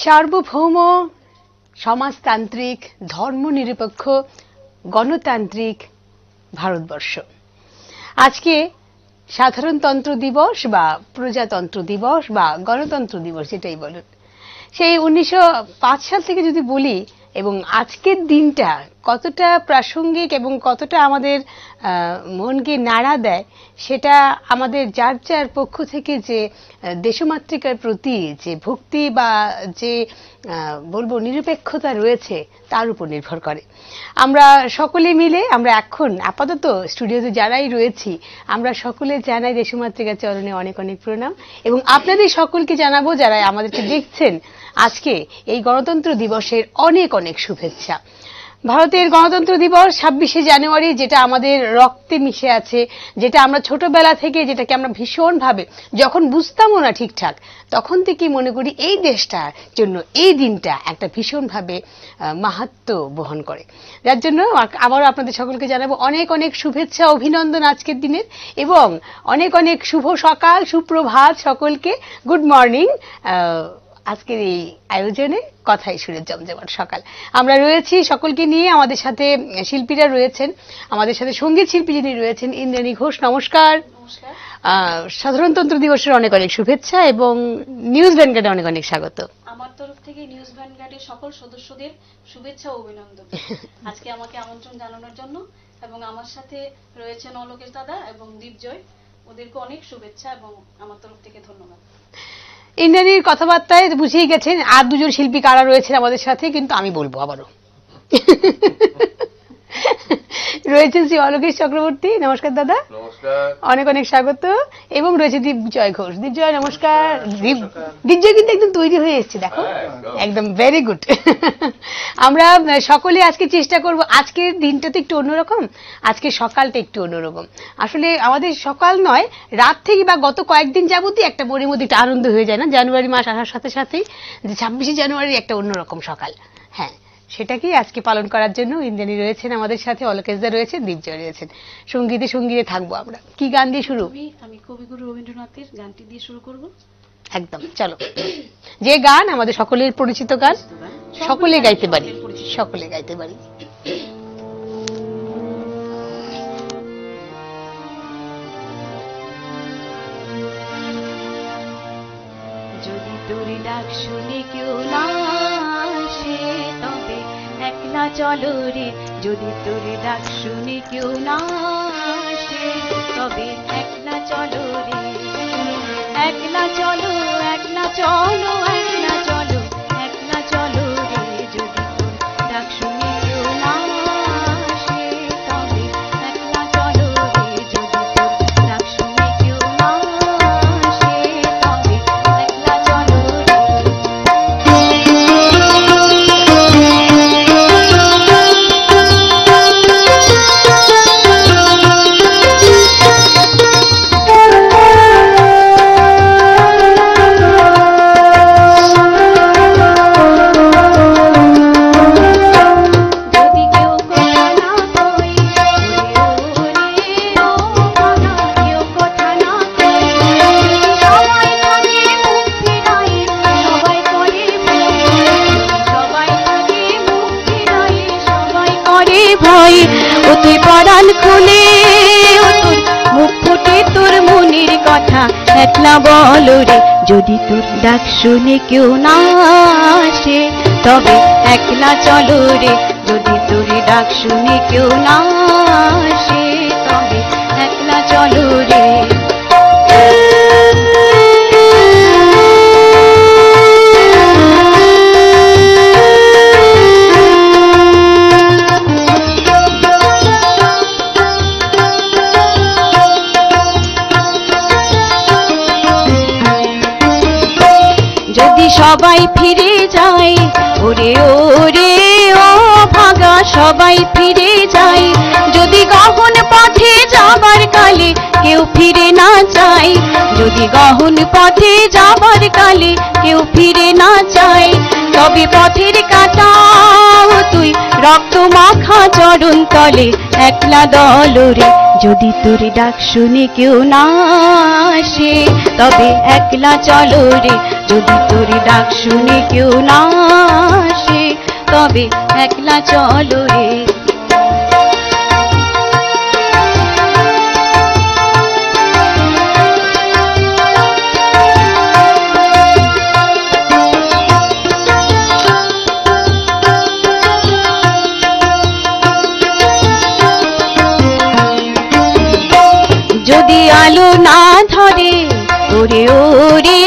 সার্বভৌম সমাজতান্ত্রিক ধর্মনিরপেক্ষ গণতান্ত্রিক ভারতবর্ষ। আজকে সাধারণতন্ত্র দিবস বা প্রজাতন্ত্র দিবস বা গণতন্ত্র দিবস, যেটাই বলুন, সেই 1905 সাল থেকে যদি বলি এবং আজকের দিনটা কতটা প্রাসঙ্গিক এবং কতটা আমাদের মনকে নাড়া দেয়, সেটা আমাদের যার যার পক্ষ থেকে যে দেশমাতৃকার প্রতি যে ভক্তি বা যে বলবো নিরপেক্ষতা রয়েছে তার উপর নির্ভর করে। আমরা সকলে মিলে আমরা এখন আপাতত স্টুডিওতে যারাই রয়েছি, আমরা সকলে জানাই দেশমাতৃকার চরণে অনেক অনেক প্রণাম এবং আপনাদের সকলকে জানাবো যারা আমাদেরকে দেখছেন আজকে এই গণতন্ত্র দিবসের অনেক অনেক শুভেচ্ছা। ভারতের গণতন্ত্র দিবস 26শে জানুয়ারি, যেটা আমাদের রক্তে মিশে আছে, যেটা আমরা ছোটবেলা থেকে যেটাকে আমরা ভীষণভাবে যখন বুঝতামও না ঠিকঠাক তখন থেকেই মনে করি এই দেশটার জন্য এই দিনটা একটা ভীষণভাবে মাহাত্ম্য বহন করে। যার জন্য আবারও আপনাদের সকলকে জানাবো অনেক অনেক শুভেচ্ছা, অভিনন্দন আজকের দিনের, এবং অনেক অনেক শুভ সকাল, সুপ্রভাত সকলকে, গুড মর্নিং। আজকের এই আয়োজনে কথাই সুরের জমজমাট সকাল। আমরা রয়েছি সকলকে নিয়ে, আমাদের সাথে শিল্পীরা রয়েছেন, আমাদের সাথে সঙ্গীত শিল্পী যিনি রয়েছেন ইন্দ্রাণী ঘোষ, নমস্কার। সাধারণতন্ত্র দিবসের অনেক অনেক শুভেচ্ছা এবং নিউজ ভ্যানগার্ডে অনেক অনেক স্বাগত। আমার তরফ থেকে নিউজ ভ্যানগার্ডের সকল সদস্যদের শুভেচ্ছা ও অভিনন্দন আজকে আমাকে আমন্ত্রণ জানানোর জন্য, এবং আমার সাথে রয়েছেন অলোকেশ দাদা এবং দীপজয়, ওদেরকে অনেক শুভেচ্ছা এবং আমার তরফ থেকে ধন্যবাদ। ইন্দ্রাণীর কথাবার্তায় বুঝিয়ে গেছেন আর দুজন শিল্পী কারা রয়েছেন আমাদের সাথে, কিন্তু আমি বলবো আবারও। রয়েছেন শ্রী অলোকেশ চক্রবর্তী, নমস্কার দাদা। নমস্কার, অনেক অনেক স্বাগত। এবং রয়েছে দীপজয় ঘোষ। দীপজয় নমস্কার। দীপজয় কিন্তু একদম তৈরি হয়ে এসছে, দেখো, একদম ভেরি গুড। আমরা সকলে আজকে চেষ্টা করব, আজকের দিনটা তো একটু অন্যরকম, আজকে সকালটা একটু অন্যরকম। আসলে আমাদের সকাল নয়, রাত থেকে বা গত কয়েকদিন যাবতই একটা মনের মধ্যে একটা আনন্দ হয়ে যায় না, জানুয়ারি মাস আসার সাথে সাথেই, যে 26শে জানুয়ারি একটা অন্যরকম সকাল। হ্যাঁ, সেটাকেই আজকে পালন করার জন্য ইন্দ্রাণী রয়েছেন আমাদের সাথে, অলোকেশদা রয়েছেন, দীপজয় রয়েছেন। সঙ্গীতে থাকবো আমরা। কি গান দিয়ে শুরু? আমি কবিগুরু রবীন্দ্রনাথের গানটি দিয়ে শুরু করব। একদম, চলো। যে গান আমাদের সকলের পরিচিত গান, সকলে গাইতে পারি, সকলে গাইতে পারি। যদি তোর ডাক শুনে কেউ না আসে তবে একলা চলো রে, যদি তোর ডাক শুনে কেউ না আসে তবে একলা চলো রে, একলা চলো, একলা চলো, একলা চলো, একলা চলো রে, যদি তোর ডাক শুনে কেউ না আসে তবে একলা চলো রে, যদি তোর ডাক শুনে কেউ না আসে তবে একলা চলো রে। তুই পরাণ খুলে তোর মুখ ফুটে তোর মনের কথা একলা বলো রে, যদি তোর ডাক শুনে কেউ না আসে তবে একলা চলো রে, যদি তোর ডাক শুনে কেউ না আসে তবে একলা চলো রে। সবাই ফিরে যায় ওরে ওরে ও ভাগা, সবাই ফিরে যায়, যদি গহন পথে যাবার কালে কেউ ফিরে না চায়, যদি গহন পথে যাবার কালে কেউ ফিরে না চায় তবে পথের কাঁটা তুই রক্ত মাখা চরণ তলে একলা দলরে, যদি তোর ডাক শুনে কেউ না আসে তবে একলা চলো রে, যদি তোর ডাক শুনে কেউ না আসে তবে একলা চলো রে। যদি আলো না ধরে ওরে ওরে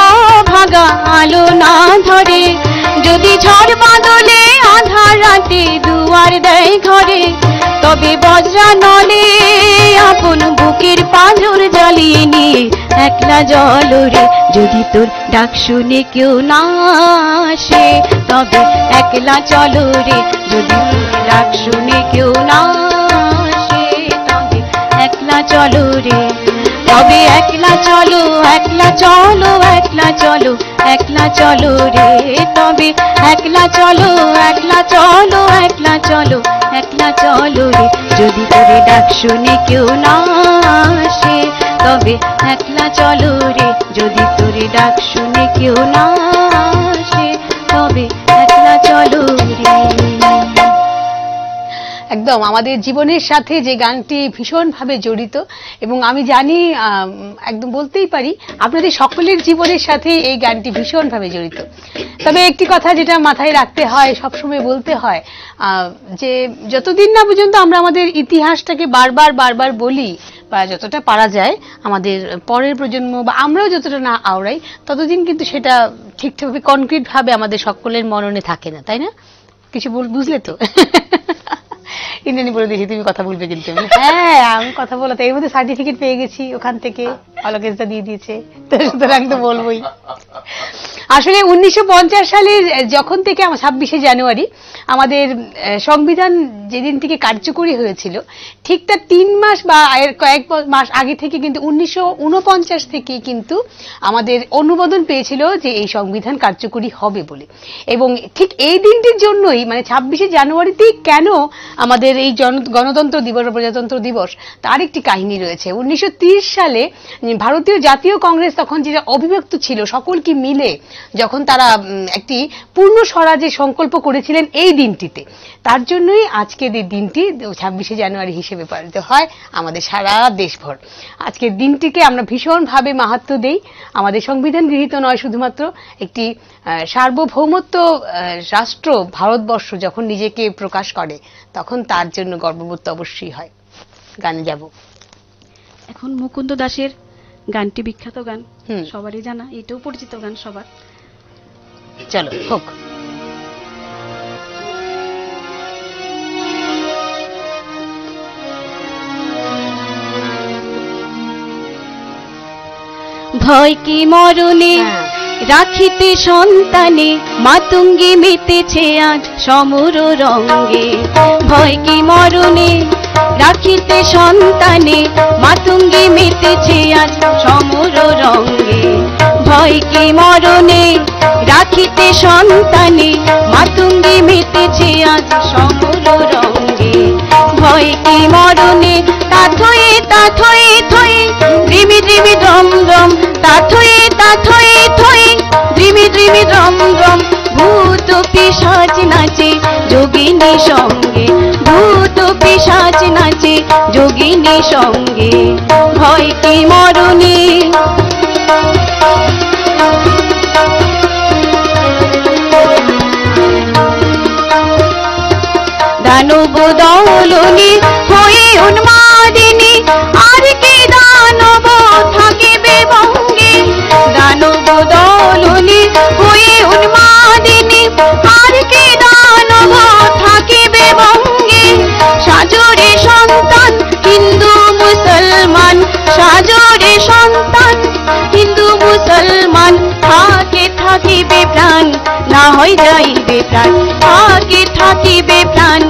ও ভাগা আলো না ধরে, যদি ঝড় বাদলে আধার রাতে দুয়ার দেয় ঘরে, তবে বজ্রা নলে আপন বুকের পাঁজর জ্বালিয়ে নিয়ে একলা জলরে, যদি তোর ডাক শুনে কেউ না আসে তবে একলা চলো রে, যদি তোর ডাক শুনে কেউ না আসে তবে একলা চলো রে, তবে একলা চলো একলা চলো একলা চলো একলা চলো রে, তবে একলা চলো একলা চলো একলা চলো একলা চলো রে, যদি তোরে ডাক শুনে কেউ না আসে তবে একলা চলো রে, যদি তোরে ডাক শুনে কেউ না আসে তবে একলা চলো রে। একদম আমাদের জীবনের সাথে যে গানটি ভীষণভাবে জড়িত, এবং আমি জানি একদম বলতেই পারি আপনাদের সকলের জীবনের সাথে এই গানটি ভীষণভাবে জড়িত। তবে একটি কথা যেটা মাথায় রাখতে হয়, সবসময় বলতে হয়, যে যতদিন না পর্যন্ত আমরা আমাদের ইতিহাসটাকে বারবার বারবার বলি বা যতটা পারা যায় আমাদের পরের প্রজন্ম বা আমরাও যতটা না আওড়াই, ততদিন কিন্তু সেটা ঠিকঠাকভাবে কনক্রিট ভাবে আমাদের সকলের মননে থাকে না, তাই না? কিছু বুঝলে তো? ইন্দ্রাণী বলে দিয়েছি তুমি কথা বলবে কিন্তু। হ্যাঁ আমি কথা বলো, তো এর মধ্যে সার্টিফিকেট পেয়ে গেছি ওখান থেকে, অলোকেশদা দিয়ে দিয়েছে, তো সুতরাং তো বলবোই। আসলে 1950 সালের যখন থেকে 26শে জানুয়ারি আমাদের সংবিধান যেদিন থেকে কার্যকরী হয়েছিল, ঠিক তার 3 মাস বা এর কয়েক মাস আগে থেকে কিন্তু 1949 থেকে কিন্তু আমাদের অনুমোদন পেয়েছিল যে এই সংবিধান কার্যকরী হবে বলে। এবং ঠিক এই দিনটির জন্যই মানে 26শে জানুয়ারিতেই কেন আমাদের এই গণতন্ত্র দিবস বা প্রজাতন্ত্র দিবস, তার একটি কাহিনী রয়েছে। 1930 সালে ভারতীয় জাতীয় কংগ্রেস তখন যেটা অবিভক্ত ছিল, সকলকে মিলে যখন তারা একটি পূর্ণ স্বরাজের সংকল্প করেছিলেন এই দিনটিতে, তার জন্যই আজকের এই দিনটি 26শে জানুয়ারি হিসেবে পালিত হয় আমাদের সারা দেশভর। আজকের দিনটিকে আমরা ভীষণভাবে মাহাত্ম্য দেই। আমাদের সংবিধান গৃহীত নয়, শুধুমাত্র একটি সার্বভৌমত্ব রাষ্ট্র ভারতবর্ষ যখন নিজেকে প্রকাশ করে তখন তার জন্য গর্ববোধ অবশ্যই হয়। গানে যাব এখন মুকুন্দ দাসের গানটি বিখ্যাত গান, সবারই জানা, এটাও পরিচিত গান সবার। চলো হোক। ভয় কি মরণে রাখিতে সন্তানে, মাতঙ্গী মেতেছে আজ সমর রঙ্গে, ভয় কি মরণে রাখিতে সন্তানে, মাতঙ্গী মেতেছে আজ সমর রঙ্গে, ভয় কি মরণে রাখিতে সন্তানে, মাতঙ্গী মেতেছে আজ সমর রঙ্গে, ভয় কি মরণে তাথয়ে তাথয়ে থয়ে দ্রিমি দ্রিমি দ্রম দ্রম, তাথয়ে তাথয়ে থয়ে দ্রিমি দ্রিমি দ্রম দ্রম, ভূত পিশাচ নাচে যোগিনী সঙ্গে, ভূত পিশাচ নাচে যোগিনী সঙ্গে, ভয় কি মরণে। দানব দলনি হয়ে উন্মাদিনী, আর কি দানব থাকিবে বঙ্গে, দানব দলনি হয়ে উন্মাদিনী, আর কি দানব থাকিবে বঙ্গে, সাজরে সন্তান হিন্দু মুসলমান, সাজরে সন্তান হিন্দু মুসলমান, থাকে থাকিবে প্রাণ না হয় যাইবে প্রাণ, থাকে থাকিবে প্রাণ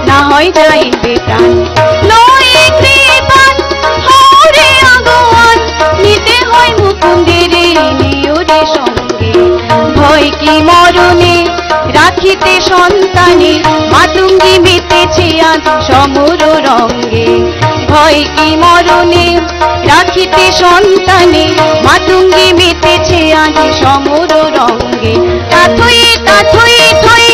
না হয় যাইবে প্রাণ, নয় কৃপান হরে আগুয়ান, নিতে হয় মুকুন্দের নিয়রে সঙ্গে, ভয় কি মরণে রাত রাখিতে সন্তানে মাতঙ্গী মেতেছে আজ সমর রঙ্গে। ভয় কি মরণে রাখিতে সন্তানে মাতঙ্গী মেতেছে আজ সমর রঙ্গে। তাথই তাথই থই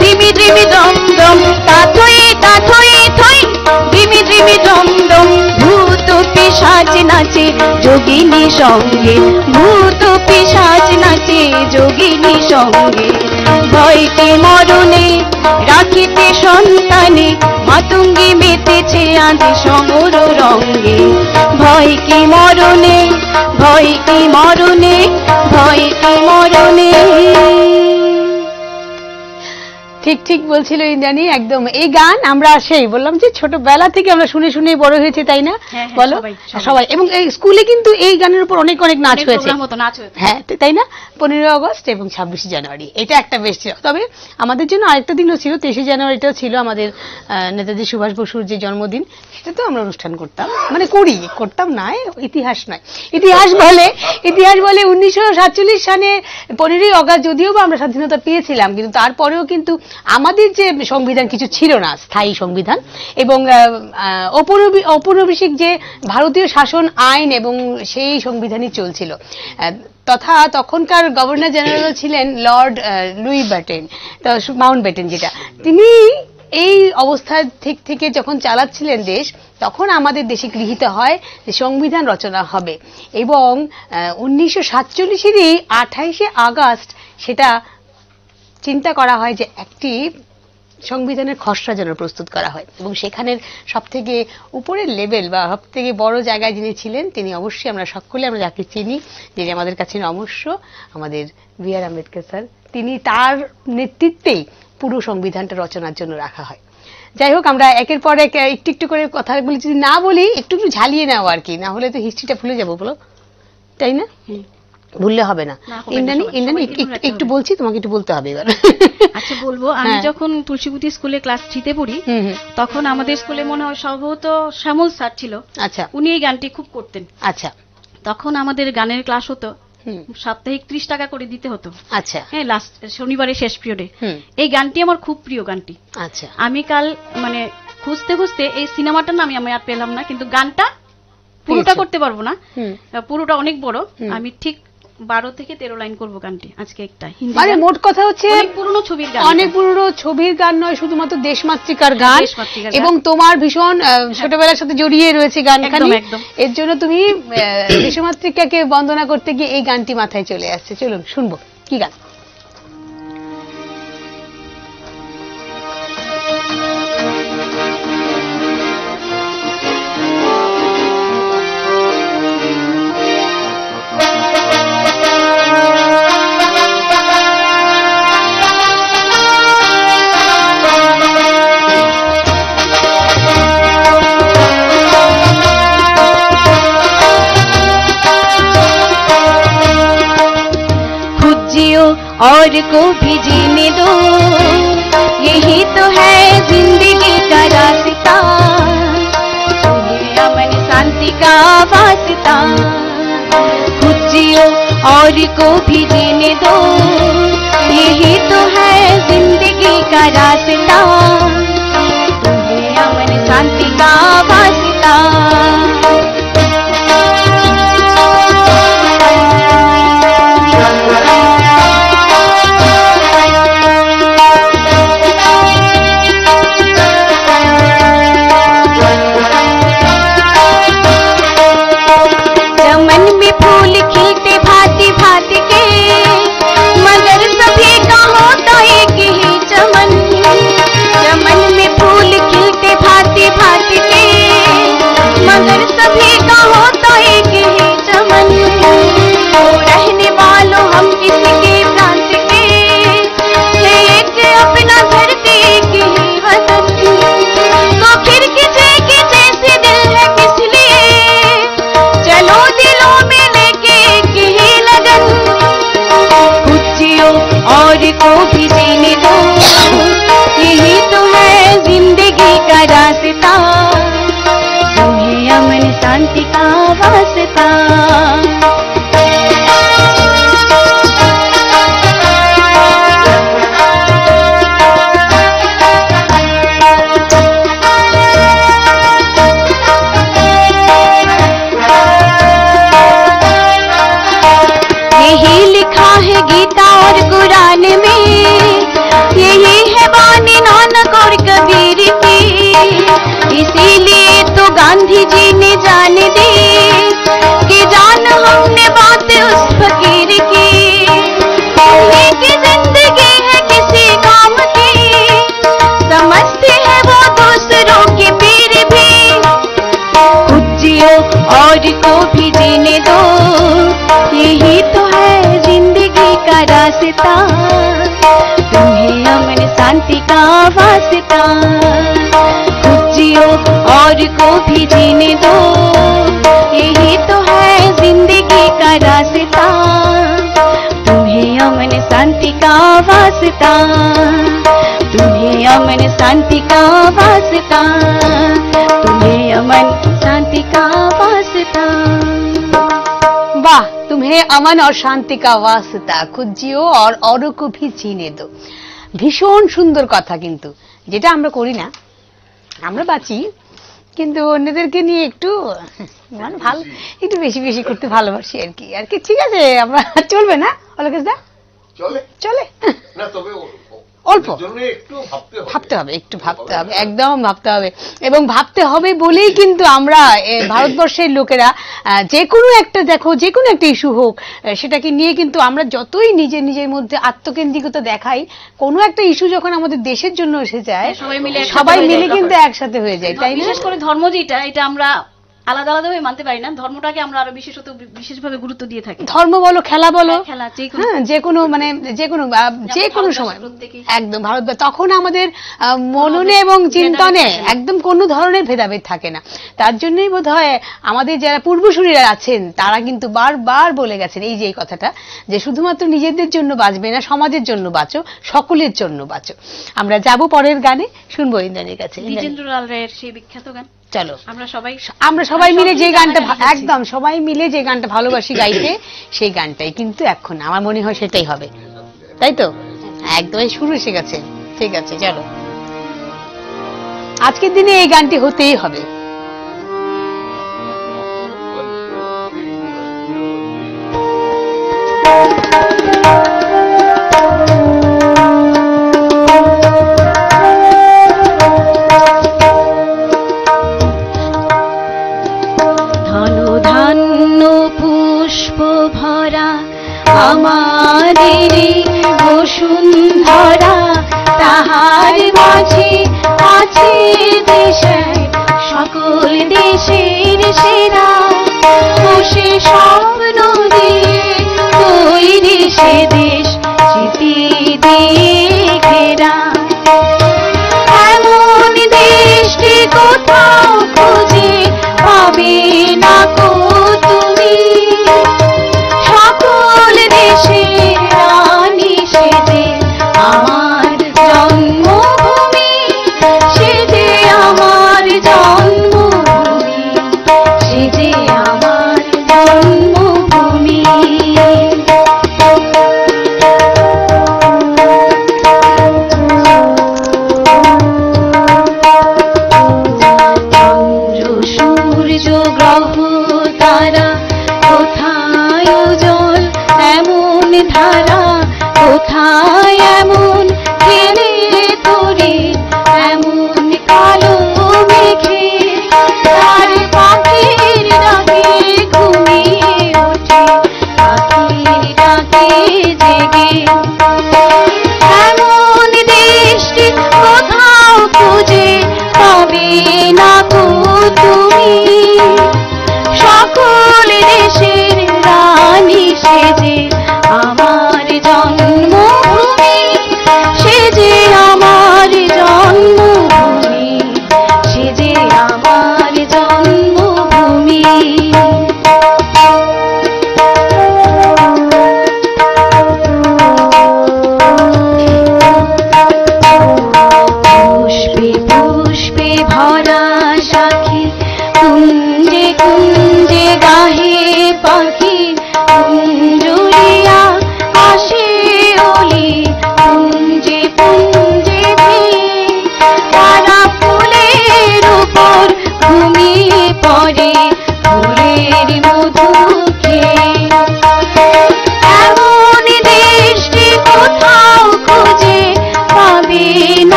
ধিমি ধিমি দম দম, তাথই তাথই থই ধিমি ধিমি দম দম। ভূত পিশাচ নাচে যোগিনী সঙ্গে, ভূত পিশাচ নাচে যোগিনী সঙ্গে। ভয় কি মরণে রাখিতে সন্তানে মাতঙ্গী মেতেছে আজ সমর রঙ্গে। ভয় কি মরণে, ভয় কি মরণে, ভয় কি মরণে। ঠিক ঠিক বলছিল ইন্দ্রাণী, একদম। এই গান আমরা সেই বললাম যে ছোটবেলা থেকে আমরা শুনে শুনে বড় হয়েছে, তাই না? বলো সবাই। এবং এই স্কুলে কিন্তু এই গানের উপর অনেক অনেক নাচ হয়েছে, হ্যাঁ তাই না? 15 আগস্ট এবং 26 জানুয়ারি এটা একটা বেশ ছিল। তবে আমাদের জন্য আরেকটা দিনও ছিল, 23 জানুয়ারিটাও ছিল আমাদের নেতাজি সুভাষ বসুর যে জন্মদিন। সেটা তো আমরা অনুষ্ঠান করতাম, মানে করতাম না, ইতিহাস নয়। ইতিহাস বলে 1947 সালে 15 আগস্ট যদিও বা আমরা স্বাধীনতা পেয়েছিলাম, কিন্তু তারপরেও কিন্তু আমাদের যে সংবিধান কিছু ছিল না, স্থায়ী সংবিধান, এবং ঔপনিবেশিক যে ভারতীয় শাসন আইন এবং সেই সংবিধানই চলছিল। তথা তখনকার গভর্নর জেনারেল ছিলেন Lord Louis Batten, Mountbatten যেটা, তিনি এই অবস্থা থেকে যখন চালাচ্ছিলেন দেশ, তখন আমাদের দেশে গৃহীত হয় যে সংবিধান রচনা হবে। এবং 1947-এরই 28 আগস্ট সেটা চিন্তা করা হয় যে একটি সংবিধানের খসড়া যেন প্রস্তুত করা হয়। এবং সেখানের সব থেকে উপরের লেভেল বা সব থেকে বড় জায়গায় যিনি ছিলেন, তিনি অবশ্যই আমরা সকলে আমরা যাকে চিনি, যিনি আমাদের কাছে নমস্য, আমাদের বি.আর. আম্বেদকর স্যার। তিনি, তার নেতৃত্বেই পুরো সংবিধানটা রচনার জন্য রাখা হয়। যাই হোক, আমরা একের পর এক একটু একটু করে কথাগুলি যদি না বলি, একটু একটু ঝালিয়ে নেওয়া আর কি, না হলে তো হিস্ট্রিটা ভুলে যাবো, বলো, তাই না? ভুললে হবে না। ইন্দ্রাণী একটু বলছি, তোমাকে একটু বলতে হবে এবার। আচ্ছা বলবো, আমি যখন তুলসীপুতি স্কুলে ক্লাস 3-তে পড়ি, তখন আমাদের স্কুলে মনে হয় সম্ভবত শ্যামল স্যার ছিল। আচ্ছা, উনি এই গানটি খুব করতেন। আচ্ছা, তখন আমাদের গানের ক্লাস হতো, সাপ্তাহিক 30 টাকা করে দিতে হতো। আচ্ছা, হ্যাঁ, লাস্ট শনিবারের শেষ পিরিয়ডে। এই গানটি আমার খুব প্রিয় গানটি। আচ্ছা, আমি কাল মানে খুঁজতে খুঁজতে এই সিনেমাটার নাম আমি আর পেলাম না, কিন্তু গানটা পুরোটা করতে পারবো না, পুরোটা অনেক বড়। আমি ঠিক 12 থেকে 13 লাইন করবো গানটি আজকে একটাই। মানে মোট কথা হচ্ছে পুরনো ছবির গান, অনেক পুরনো ছবির গান নয়, শুধুমাত্র দেশমাতৃকার গান, এবং তোমার ভীষণ ছোটবেলার সাথে জড়িয়ে রয়েছে গানখানি। এর জন্য তুমি দেশমাতৃকাকে বন্দনা করতে গিয়ে এই গানটি মাথায় চলে আসছে। চলুন শুনবো কি গান। और को भी जीने दो, यही तो है जिंदगी का रास्ता, अमन शांति का वास्ता। खुद जियो और को भी जीने दो, यही तो है जिंदगी का रास्ता, अमन शांति का वास्ता। शांति का वास्ता। भी जीने जाने दे कि जान हमने बात उस फकीर की कि जिंदगी है किसी काम की समझते हैं वो दूसरों के पीर भी खुद जियो और को भी जीने दो यही तो है जिंदगी का रास्ता तुम्हें अमन शांति का वास्ता खुद जियो और को भी जीने दो यही तो है जिंदगी का रास्ता तुम्हें अमन शांति का वास्ता तुम्हें अमन शांति का वास्ता तुम्हें अमन शांति का वास्ता वाह, तुम्हें अमन और शांति का वास्ता खुद जियो और औरों को भी जीने दो। ভীষণ সুন্দর কথা, কিন্তু যেটা আমরা করি না, আমরা বাঁচি কিন্তু অন্যদেরকে নিয়ে একটু মানে ভালো একটু বেশি বেশি করতে ভালোবাসি আর কি। ঠিক আছে, আমরা চলবে না অলোকেশ দা? চলে না, তবে অল্প ভাবতে হবে, একটু ভাবতে হবে, একদম ভাবতে হবে। এবং ভাবতে হবে বলেই কিন্তু আমরা ভারতবর্ষের লোকেরা যে কোনো একটা, দেখো যে কোনো একটা ইস্যু হোক, সেটাকে নিয়ে কিন্তু আমরা যতই নিজের মধ্যে আত্মকেন্দ্রিকতা দেখাই, কোনো একটা ইস্যু যখন আমাদের দেশের জন্য এসে যায় সবাই মিলে কিন্তু একসাথে হয়ে যায়, তাই না? বিশেষ করে ধর্ম যেটা, এটা আমরা আলাদা আলাদা ভাবে মানতে পারি না, ধর্মটাকে আমরা আরো বিশেষভাবে গুরুত্ব দিয়ে থাকি। ধর্ম বলো, খেলা বলো, খেলা যে কোনো মানে যে কোনো সময় একদম ভারত, তখন আমাদের মননে এবং চিন্তনে একদম কোনো ধরনের ভেদাভেদ থাকে না। তার জন্যই বোধ হয় আমাদের যারা পূর্বসূরীরা আছেন তারা কিন্তু বারবার বলে গেছেন এই যে এই কথাটা, যে শুধুমাত্র নিজেদের জন্য বাঁচবে না, সমাজের জন্য বাঁচো, সকলের জন্য বাঁচো। আমরা যাব পরের গানে, শুনবো ইন্দ্রাণীর কাছে দ্বিজেন্দ্র লাল রায়ের সেই বিখ্যাত গান। চলো আমরা সবাই মিলে যে গানটা, একদম সবাই মিলে যে গানটা ভালোবাসি গাইতে, সেই গানটাই কিন্তু এখন আমার মনে হয় সেটাই হবে, তাই তো? একদম শুরু এসে গেছে। ঠিক আছে, চলো আজকের দিনে এই গানটি হতেই হবে। আমাদের বসুন্ধরা তাহার মাঝে আছে দেশের সকল দেশের সেরা বসে স্বপ্ন দিয়ে তৈরি সে দেশ স্মৃতি দিয়ে ঘেরা এমন দেশটি কোথাও খুঁজে পাবে না কো তুমি সকল দেশের রানী সেজে আমার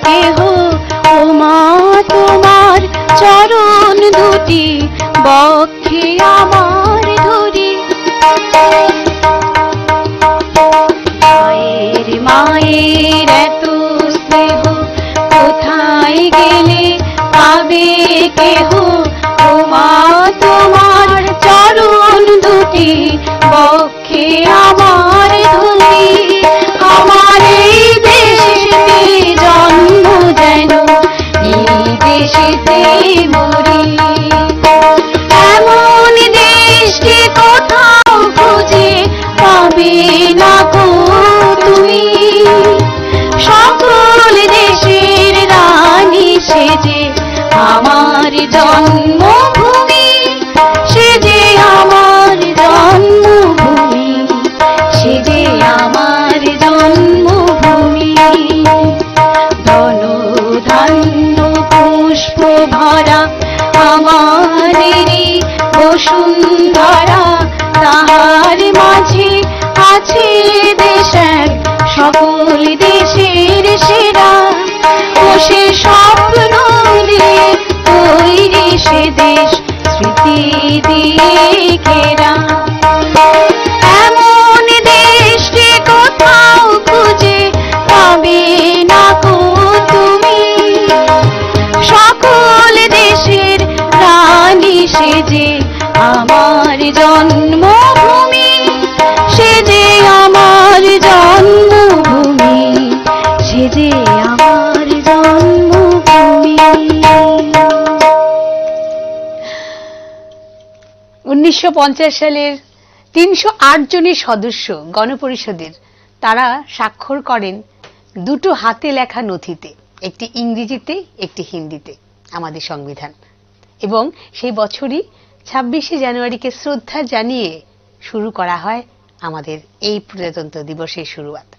কেহ ও মা তোমার চরণ দুটি বক্ষে আমার ধরি। মায়ের মায়ের এত স্নেহ কোথায় গেলে পাবে কেহ ও মা তোমার চরণ দুটি বক্ষে আমার ধরি। আমার এই দেশেতে জন্ম যেন এই দেশেতে মরি। এমন দেশটি কোথাও খুঁজে পাবে না গো তুমি। সকল দেশের রানী সেজে আমার জন্মভূমি, সেজে আমার জন্মভূমি, সেজে আমার জন্মভূমি। ধন ধান্য পুষ্প ভরা আমাদেরই বসুন্ধরা, তাহার মাঝে আছে দেশ এক সকল দেশের সেরা। ও সে স্বপ্ন দিয়ে তৈরি সে দেশ স্মৃতি দিয়ে ঘেরা। এমন দেশটি কোথাও খুঁজে পাবে না গো তুমি। সকল দেশের রানী সেজে আমার জন্মভূমি, সেজে আমার জন্মভূমি, সেজে আমার জন্মভূমি। 1950 সালের 308 জনের সদস্য গণপরিষদের তারা স্বাক্ষর করেন দুটো হাতে লেখা নথিতে, একটি ইংরেজিতে একটি হিন্দিতে, আমাদের সংবিধান। এবং সেই বছরই 26শে জানুয়ারিকে শ্রদ্ধা জানিয়ে শুরু করা হয় আমাদের এই প্রজাতন্ত্র দিবসের শুরুয়াত।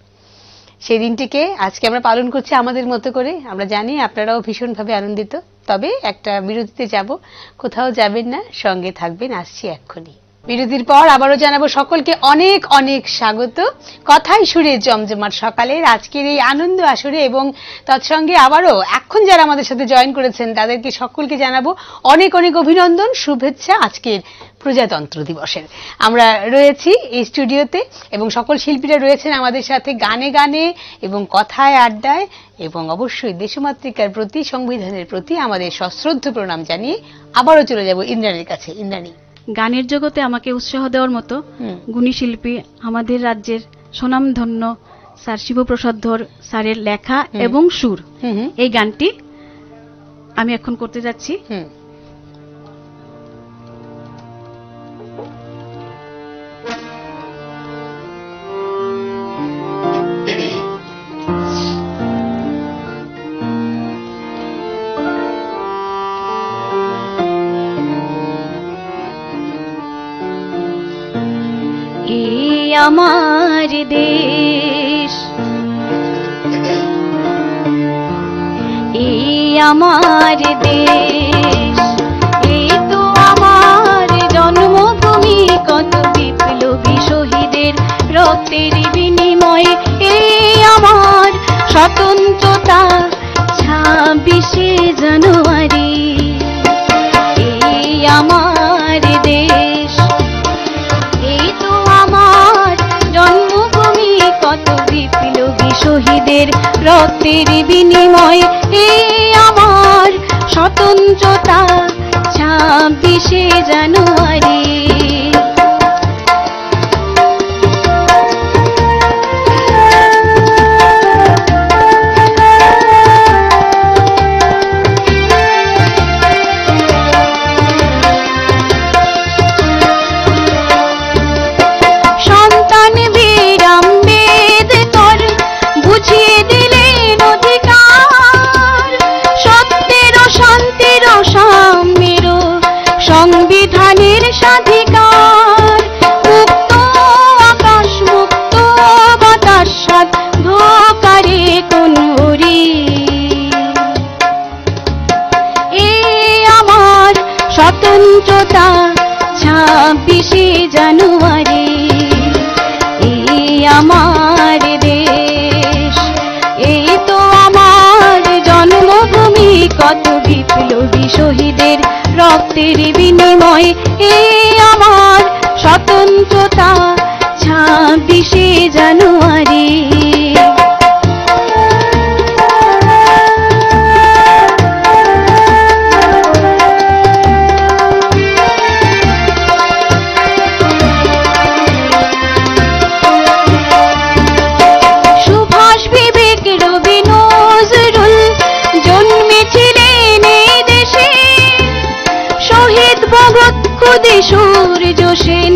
সেই দিনটিকে আজকে আমরা পালন করছি আমাদের মতো করে। আমরা জানি আপনারাও ভীষণভাবে আনন্দিত। তবে একটা বিরতিতে যাব, কোথাও যাবেন না, সঙ্গে থাকবেন, আসছি এক্ষুনি। বিরতির পর আবারও জানাবো সকলকে অনেক অনেক স্বাগত কথাই সুরে জমজমাট সকালের আজকের এই আনন্দ আসরে। এবং তৎসঙ্গে আবারও এখন যারা আমাদের সাথে জয়েন করেছেন তাদেরকে সকলকে জানাবো অনেক অনেক অভিনন্দন, শুভেচ্ছা আজকের প্রজাতন্ত্র দিবসের। আমরা রয়েছি এই স্টুডিওতে এবং সকল শিল্পীরা রয়েছেন আমাদের সাথে গানে গানে এবং কথায় আড্ডায়, এবং অবশ্যই দেশমাতৃকার প্রতি, সংবিধানের প্রতি আমাদের সশ্রদ্ধ প্রণাম জানিয়ে আবারও চলে যাব ইন্দ্রাণীর কাছে। ইন্দ্রাণী, গানের জগতে আমাকে উৎসাহ দেওয়ার মতো গুণী শিল্পী আমাদের রাজ্যের স্বনামধন্য স্যার শিবপ্রসাদ ধর স্যারের লেখা এবং সুর এই গানটি আমি এখন করতে যাচ্ছি। আমার দেশ, এই আমার দেশ, এই তো আমার জন্মভূমি। কত বিপ্লবী শহীদের রক্তের বিনিময়ে এই আমার স্বতন্ত্রতা 26শে জানুয়ারি। এই আমার দেশ, এই তো আমার জন্মভূমি। কত বিপ্লবী শহীদের রক্তের বিনিময়ে এই আমার স্বতন্ত্রতা 26শে জানুয়ারি। সংবিধানের স্বাধিকার, মুক্ত আকাশ, মুক্ত বাতাস, স্বাধীনতারে কোন হরি। এই আমার স্বতন্ত্রতা 26শে জানুয়ারি। এই আমার দেশ, এই তো আমার রক্তের বিনিময় এই আমার স্বতন্ত্রতা 26শে জানুয়ারি। সুভাষ বিবেক রবি নজরুল জন্মেছিলেন এই দেশে, শহীদ ভগৎ খুদে সূর্য সেন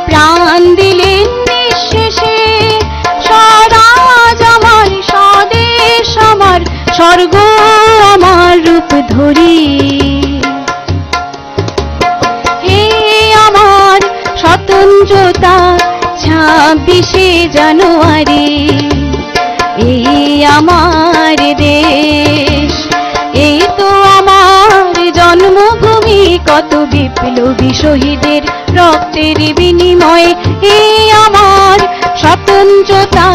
প্রাণ দিলেন নিঃশেষে। স্বরাজ আমার স্বদেশ আমার স্বর্গ আমার রূপ ধরি, হে আমার স্বতন্ত্রতা 26শে জানুয়ারি। এই আমার দেশ, এই তো আমার জন্মভূমি, কত বিপ্লবী শহীদের রক্তের বিনিময়ে এই আমার স্বতন্ত্রতা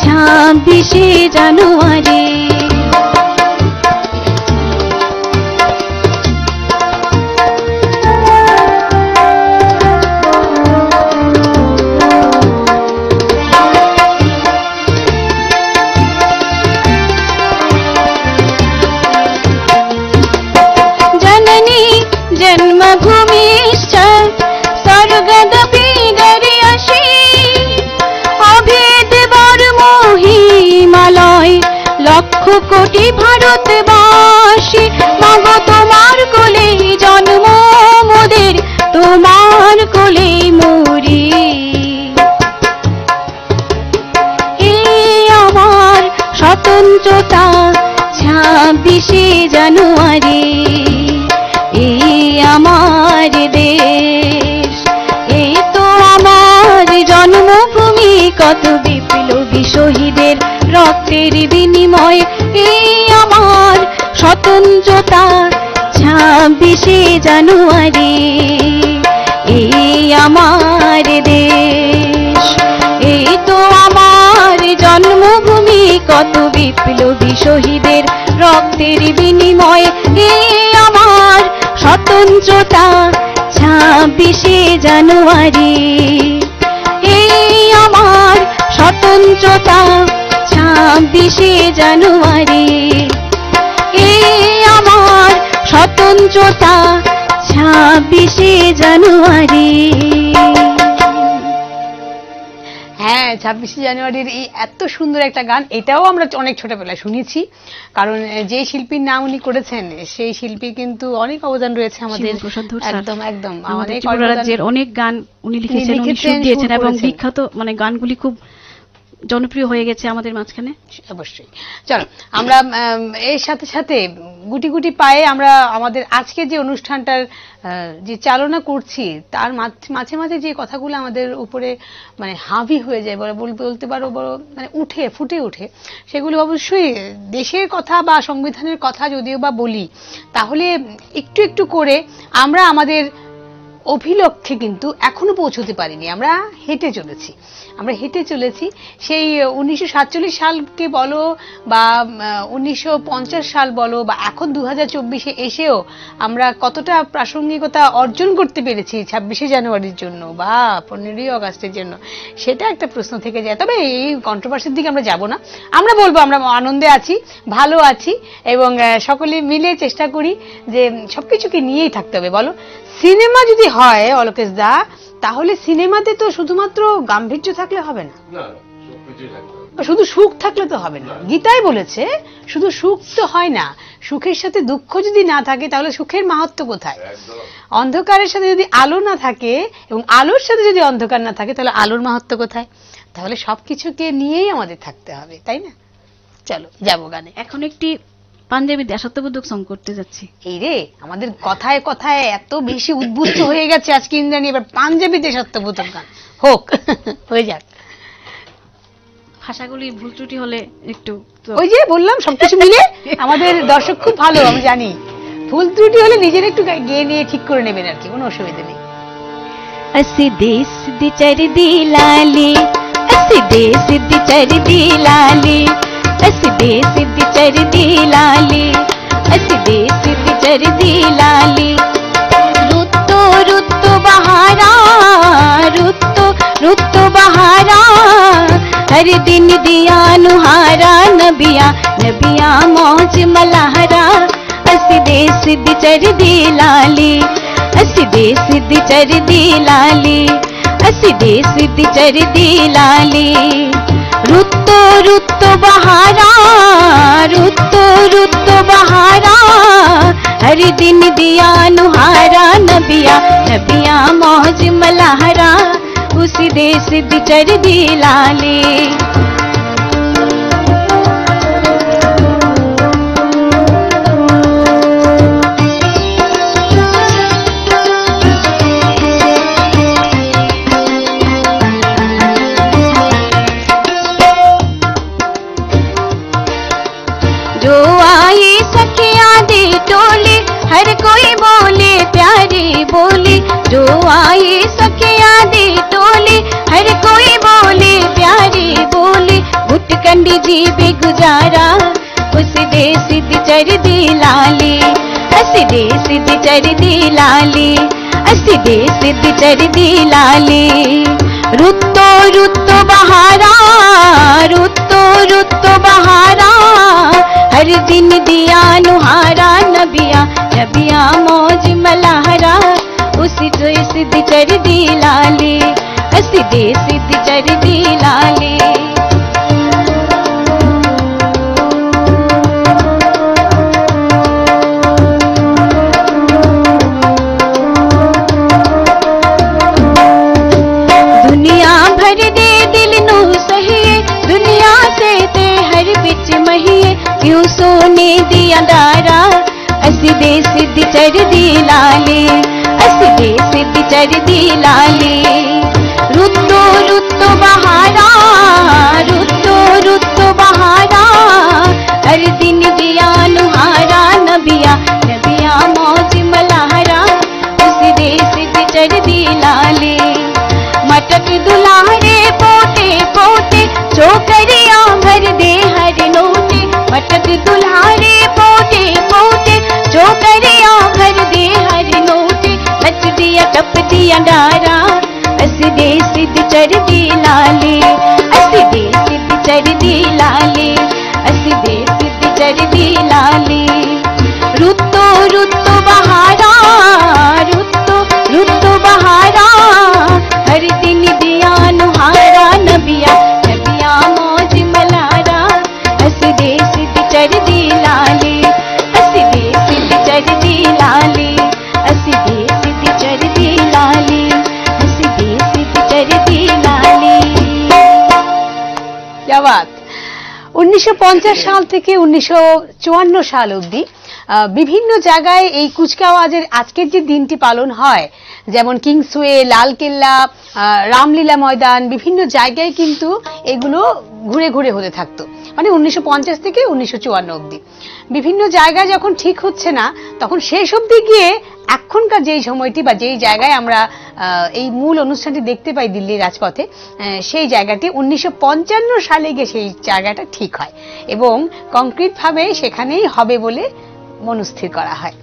26শে জানুয়ারি। জন্মভূমিশ্চ স্বর্গদপি গরিয়সি, অভেদ বর্ম হিমালয় লক্ষ কোটি ভারতবাসী। মাগো তোমার কোলে জন্ম মোদের, তোমার কোলে মরি। এই আমার স্বতন্ত্রতা 26শে জানুয়ারি। এই আমার দেশ, এই তো আমার জন্মভূমি, কত বিপ্লবী শহীদের রক্তের বিনিময়ে এই আমার স্বতন্ত্রতা 26শে জানুয়ারি। এই আমার দেশ, এই তো আমার জন্মভূমি, কত বিপ্লবী শহীদের রক্তের বিনিময়ে এই আমার স্বতন্ত্রতা 26শে জানুয়ারি। এই আমার স্বতন্ত্রতা 26শে জানুয়ারি। এই আমার স্বতন্ত্রতা 26শে জানুয়ারি। হ্যাঁ, 26শে জানুয়ারির এই এত সুন্দর একটা গান, এটাও আমরা অনেক ছোটবেলায় শুনেছি। কারণ যে শিল্পীর নাম উনি করেছেন সেই শিল্পী কিন্তু অনেক অবদান রয়েছে আমাদের। একদম একদম আমাদের ত্রিপুরা রাজ্যের অনেক গান উনি লিখেছেন, উনি সুর দিয়েছেন এবং বিখ্যাত মানে গানগুলি খুব জনপ্রিয় হয়ে গেছে আমাদের মাঝখানে। অবশ্যই। চলো আমরা এর সাথে সাথে গুটি গুটি পায়ে আমরা আমাদের আজকে যে অনুষ্ঠানটার যে চালনা করছি তার মাঝে মাঝে যে কথাগুলো আমাদের উপরে মানে হাবি হয়ে যায় বলতে পারো বড় মানে ফুটে ওঠে, সেগুলো অবশ্যই দেশের কথা বা সংবিধানের কথা যদিও বা বলি, তাহলে একটু একটু করে আমরা আমাদের অভিলক্ষ্যে কিন্তু এখনো পৌঁছতে পারিনি। আমরা হেঁটে চলেছি সেই 1947 সালকে বলো বা 1950 সাল বলো বা এখন 2024-এ এসেও আমরা কতটা প্রাসঙ্গিকতা অর্জন করতে পেরেছি 26শে জানুয়ারির জন্য বা 15ই আগস্টের জন্য, সেটা একটা প্রশ্ন থেকে যায়। তবে এই কন্ট্রোভার্সির দিকে আমরা যাব না, আমরা বলবো আমরা আনন্দে আছি, ভালো আছি এবং সকলে মিলে চেষ্টা করি যে সবকিছুকে নিয়েই থাকতে হবে। বলো, সিনেমা যদি হয় অলোকেশ দা, তাহলে সিনেমাতে তো শুধুমাত্র গাম্ভীর্য থাকলে হবে না, শুধু সুখ থাকলে তো হবে না। গীতাই বলেছে শুধু সুখ তো হয় না, সুখের সাথে দুঃখ যদি না থাকে তাহলে সুখের মাহাত্ম্য কোথায়? অন্ধকারের সাথে যদি আলো না থাকে এবং আলোর সাথে যদি অন্ধকার না থাকে তাহলে আলোর মাহাত্ম্য কোথায়? তাহলে সবকিছুকে নিয়েই আমাদের থাকতে হবে, তাই না? চলো যাবো গানে। এখন একটি পাঞ্জাবি দেশাত্মবোধক সং করতে যাচ্ছি। এই রে, আমাদের কথায় কথায় এত বেশি উদ্বুদ্ধ হয়ে গেছে আজকে ইন্দ্রাণী, এবার পাঞ্জাবি দেশাত্মবোধক গান হোক, হয়ে যাক। ভাষাগুলি ভুল ত্রুটি হলে একটু, ওই যে বললাম সবকিছু মিলে আমাদের দর্শক খুব ভালো, আমি জানি। ভুল ত্রুটি হলে নিজের একটু গিয়ে নিয়ে ঠিক করে নেবেন আর কি, কোনো অসুবিধা নেই। সিদ্ধি সিদ্ধি চারি দিলালি, সিদ্ধি সিদ্ধি চারি দিলালি, সিদ্ধি সিদ্ধি চারি দিলালি, সিদ্ধি সিদ্ধি চারি দিলালি। बहारा, रुत बहारा, हर दिन दिया नुहारा, नबिया नबिया मौज मल्हारा, असी दे सिद्ध चरदी लाली, असी दे सिद्ध चरदी लाली, असी दे सिद्ध चरदी लाली। रुतो रुतो बहारा, रुतो बहारा, हर दिन दिया नुहारा, नबिया नबिया मौज मल्हारा, उसी दे सिद्ध चरदी लाली। जो आई सखिया दी टोली, हर कोई बोले प्यारी बोली, जो आई सखिया दी टोली, हर कोई बोले प्यारी बोली, घुटकंडी जी बेगुजारा, उस दे सिद्ध चरदी लाली, असी दे सिद्ध चरदी लाली, असी दे सिद्ध चरदी लाली। रुतो रुतो बहारा, रुतो बहारा, हर दिन दिया नुहारा, नबिया नबिया मौज मल्हारा, उसी दे सिद्ध चरदी लाली, असी दे सिद्ध चरदी लाली। दुनिया भर दे दिल नू सहिए, दुनिया से ते हर बिच महिए, क्यों सोने दिया दारा, असी दे सिद्ध चरदी लाली, असी दे सिद्ध चरदी लाली। रुतो रुतो बहारा, रुतो बहारा, हर दिन दिया नुहारा, नबिया नबिया मौज मल्हारा, उसी दे सिद्ध चरदी लाली। मटक दुलारे पोते पोते, चोकरिया भर दे हर नोटे, मटक दुलारे पोते पोते, चोकरिया भर दे हर नोटे, नच दिया टप दिया डारा, असी दे सिद्ध चरदी लाली, असी दे सिद्ध चरदी लाली, असी दे सिद्ध चरदी लाली। रुतो रुतो बहारा, रुतो बहारा, हर दिन दिया नुहारा, नबिया नबिया मौज मल्हारा, असी दे सिद्ध चरदी लाली, असी दे सिद्ध चरदी लाली, असी दे सिद्ध चरदी लाली, असी दे सिद्ध चरदी लाली। क्या बात। 1950 সাল থেকে 1954 সাল অবধি বিভিন্ন জায়গায় এই কুচকাওয়াজের আজকের যে দিনটি পালন হয়, যেমন কিংসওয়ে, লালকেল্লা, রামলীলা ময়দান, বিভিন্ন জায়গায় কিন্তু এগুলো ঘুরে ঘুরে হতে থাকতো, মানে 1950 থেকে 1954 অবধি। বিভিন্ন জায়গায় যখন ঠিক হচ্ছে না, তখন শেষ অবধি গিয়ে এখনকার যেই সময়টি বা যেই জায়গায় আমরা এই মূল অনুষ্ঠানটি দেখতে পাই দিল্লির রাজপথে, সেই জায়গাটি 1955 সালে গিয়ে সেই জায়গাটা ঠিক হয় এবং কংক্রিট ভাবে সেখানেই হবে বলে মনস্থির করা হয়।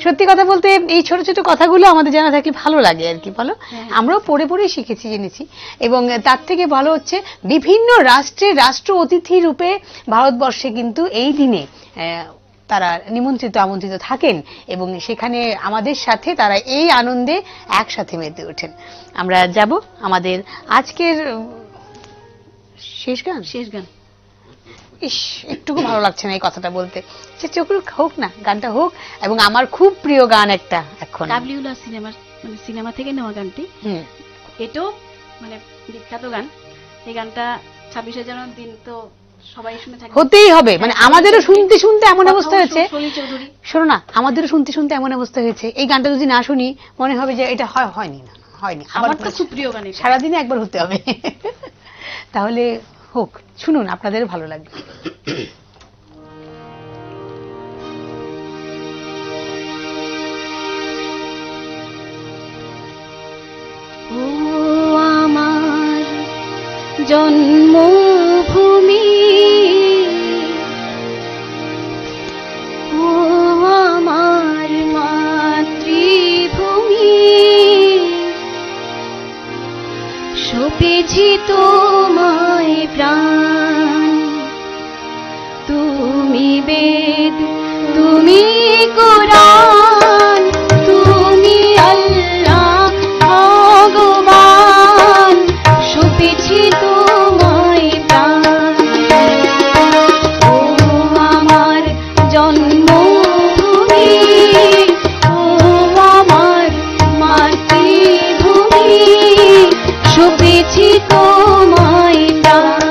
সত্যি কথা বলতে এই ছোট ছোট কথাগুলো আমাদের জানা থাকলে ভালো লাগে আর কি, বলো। আমরাও পড়ে পড়ে শিখেছি, জেনেছি, এবং তার থেকে ভালো হচ্ছে বিভিন্ন রাষ্ট্রের রাষ্ট্র অতিথি রূপে ভারতবর্ষে কিন্তু এই দিনে তারা নিমন্ত্রিত আমন্ত্রিত থাকেন এবং সেখানে আমাদের সাথে তারা এই আনন্দে একসাথে মেতে ওঠেন। আমরা যাব আমাদের আজকের শেষ গান। ইস, একটুকু ভালো লাগছে না এই কথাটা বলতে, চোখের হোক না, গানটা হোক। এবং আমার খুব প্রিয় গান একটা, এখন ডাব্লিউলা সিনেমা থেকে নেওয়া গানটি, এটাও মানে বিখ্যাত গান। এই গানটা 26শে জানুয়ারির দিন তো সবাই শুনে থাকে, হতেই হবে। মানে আমাদেরও শুনতে শুনতে এমন অবস্থা হয়েছে, শোনো না, আমাদেরও শুনতে শুনতে এমন অবস্থা হয়েছে, এই গানটা যদি না শুনি মনে হবে যে এটা হয়নি। আমার তো খুব প্রিয় গান, সারাদিনে একবার হতে হবে। তাহলে হোক, শুনুন, আপনাদের ভালো লাগবে। ও আমার জন্মভূমি, ও আমার মাতৃভূমি, সপেছি তোমায় প্রাণ। তুমি বেদ, তুমি কোরআন, তুমি আল্লাহ ভগবান, সপেছি তোমায় প্রাণ। ও আমার জন্মভূমি, ও আমার মাতৃভূমি, সপেছি তোমায় প্রাণ।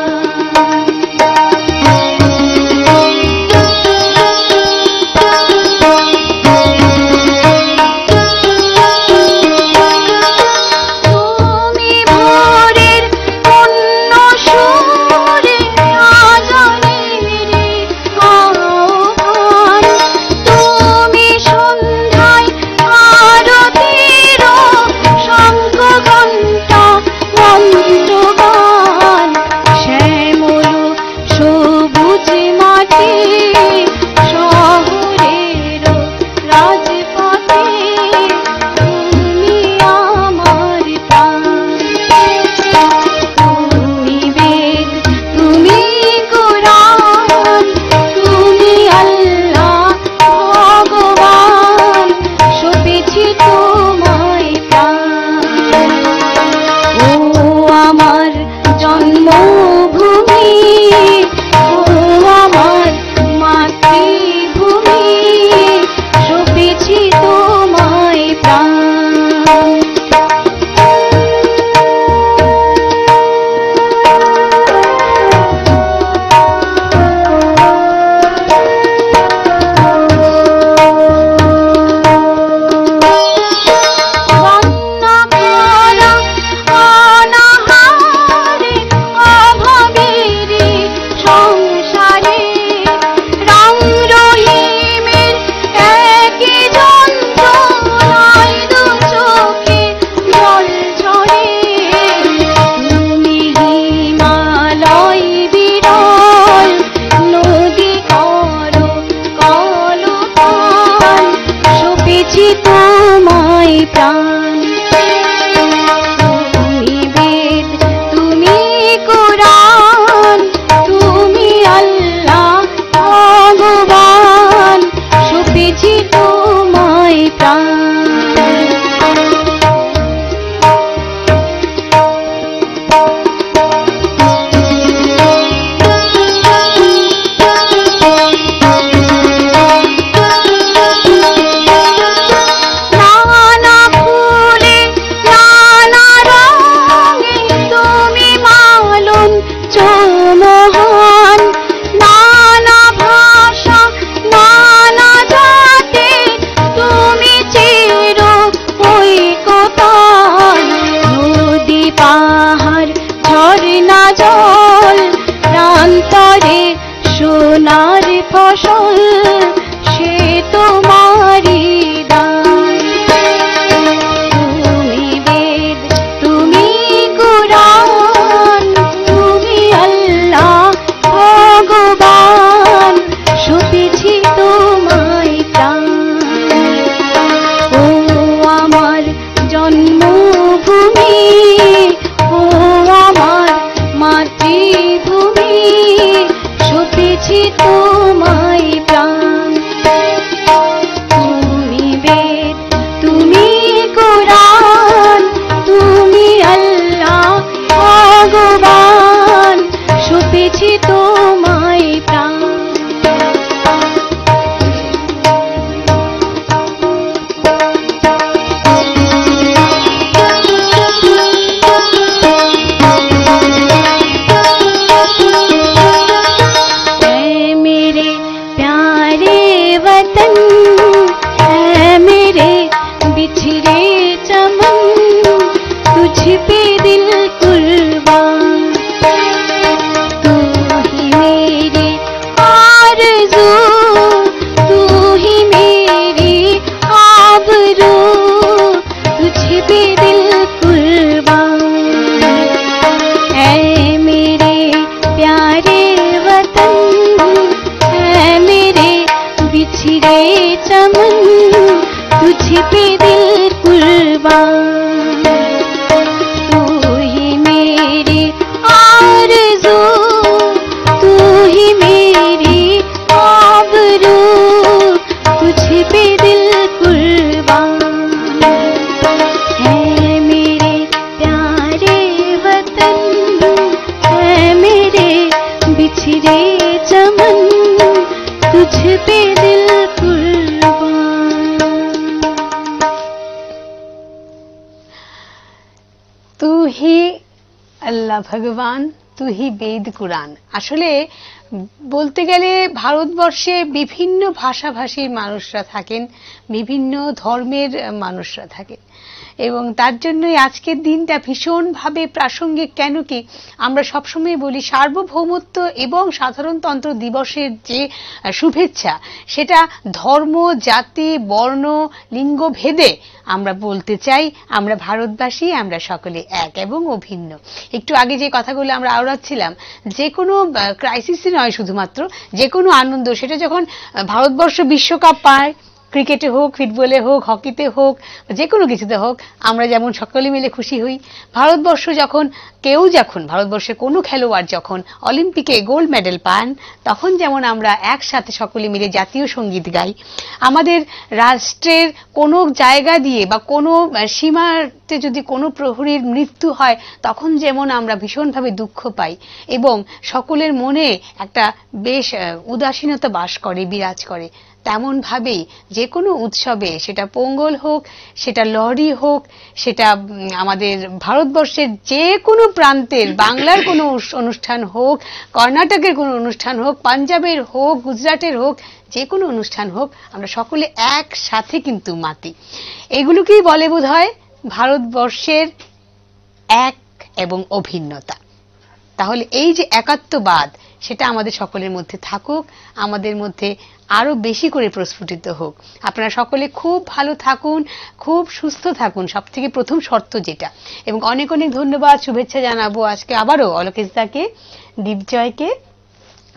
সোনার ফসল সে তোমারি দান। তুমি বেদ, তুমি কোরআন, তুমি আল্লাহ ভগবান, সপেছি তোমায় প্রাণ। ও আমার জন্মভূমি, ও আমার মাতৃভূমি, সপেছি তোমায় প্রাণ। रे चमन तुझ पे दिल कुर्बान। तू ही আল্লাহ ভগবান, তুই বেদ কুরআন। আসলে বলতে গেলে ভারতবর্ষে বিভিন্ন ভাষাভাষীর মানুষরা থাকেন, বিভিন্ন ধর্মের মানুষরা থাকেন, এবং তার জন্যই আজকের দিনটা ভীষণভাবে প্রাসঙ্গিক। কেন কি আমরা সবসময় বলি সার্বভৌমত্ব এবং সাধারণতন্ত্র দিবসের যে শুভেচ্ছা, সেটা ধর্ম, জাতি, বর্ণ, লিঙ্গ ভেদে আমরা বলতে চাই আমরা ভারতবাসী, আমরা সকলে এক এবং অভিন্ন। একটু আগে যে কথাগুলো আমরা আওড়াচ্ছিলাম, যে কোনো ক্রাইসিসই নয়, শুধুমাত্র যে কোনো আনন্দ, সেটা যখন ভারতবর্ষ বিশ্বকাপ পায়, ক্রিকেটে হোক, ফুটবলে হোক, হকিতে হোক, যে কোনো কিছুতে হোক, আমরা যেমন সকলে মিলে খুশি হই। ভারতবর্ষের কোনো খেলোয়াড় যখন অলিম্পিকে গোল্ড মেডেল পান, তখন যেমন আমরা একসাথে সকলে মিলে জাতীয় সঙ্গীত গাই। আমাদের রাষ্ট্রের কোনো জায়গা দিয়ে বা কোনো সীমাতে যদি কোনো প্রহরীর মৃত্যু হয়, তখন যেমন আমরা ভীষণভাবে দুঃখ পাই এবং সকলের মনে একটা বেশ উদাসীনতা বিরাজ করে। তেমন ভাবেই যে কোনো উৎসবে, সেটা পোঙ্গল হোক, সেটা লহরি হোক, সেটা আমাদের ভারতবর্ষের যে কোনো প্রান্তের, বাংলার কোনো অনুষ্ঠান হোক, কর্ণাটকের কোনো অনুষ্ঠান হোক, পাঞ্জাবের হোক, গুজরাটের হোক, যে কোনো অনুষ্ঠান হোক, আমরা সকলে একসাথে কিন্তু মাতি। এগুলোকেই বলে বোধহয় ভারতবর্ষের এক এবং অভিন্নতা। তাহলে এই যে একাত্মবাদ, সেটা আমাদের সকলের মধ্যে থাকুক, আমাদের মধ্যে আরো বেশি করে প্রস্ফুটিত হোক। আপনারা সকলে খুব ভালো থাকুন, খুব সুস্থ থাকুন, সব থেকে প্রথম শর্ত যেটা। এবং অনেক অনেক ধন্যবাদ, শুভেচ্ছা জানাবো আজকে আবারও অলোকেশদাকে, দীপজয়কে।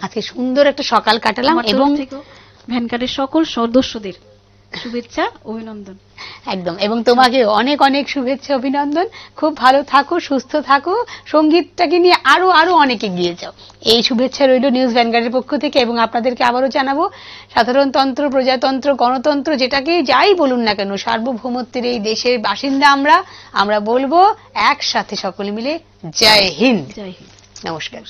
আজকে সুন্দর একটা সকাল কাটালাম এবং ভ্যানগার্ডের সকল সদস্যদের শুভেচ্ছা, অভিনন্দন। একদম, এবং তোমাকে অনেক অনেক শুভেচ্ছা, অভিনন্দন। খুব ভালো থাকো, সুস্থ থাকো, সঙ্গীতটাকে নিয়ে আরো আরো অনেক এগিয়ে যাও। এই শুভেচ্ছা রইল নিউজ ভ্যানগার্ডের পক্ষ থেকে। এবং আপনাদেরকে আবারও জানাবো, সাধারণতন্ত্র, প্রজাতন্ত্র, গণতন্ত্র, যেটাকে যাই বলুন না কেন, সার্বভৌমত্বের এই দেশের বাসিন্দা আমরা বলবো একসাথে সকলে মিলে জয় হিন্দ। জয় হিন্দ। নমস্কার।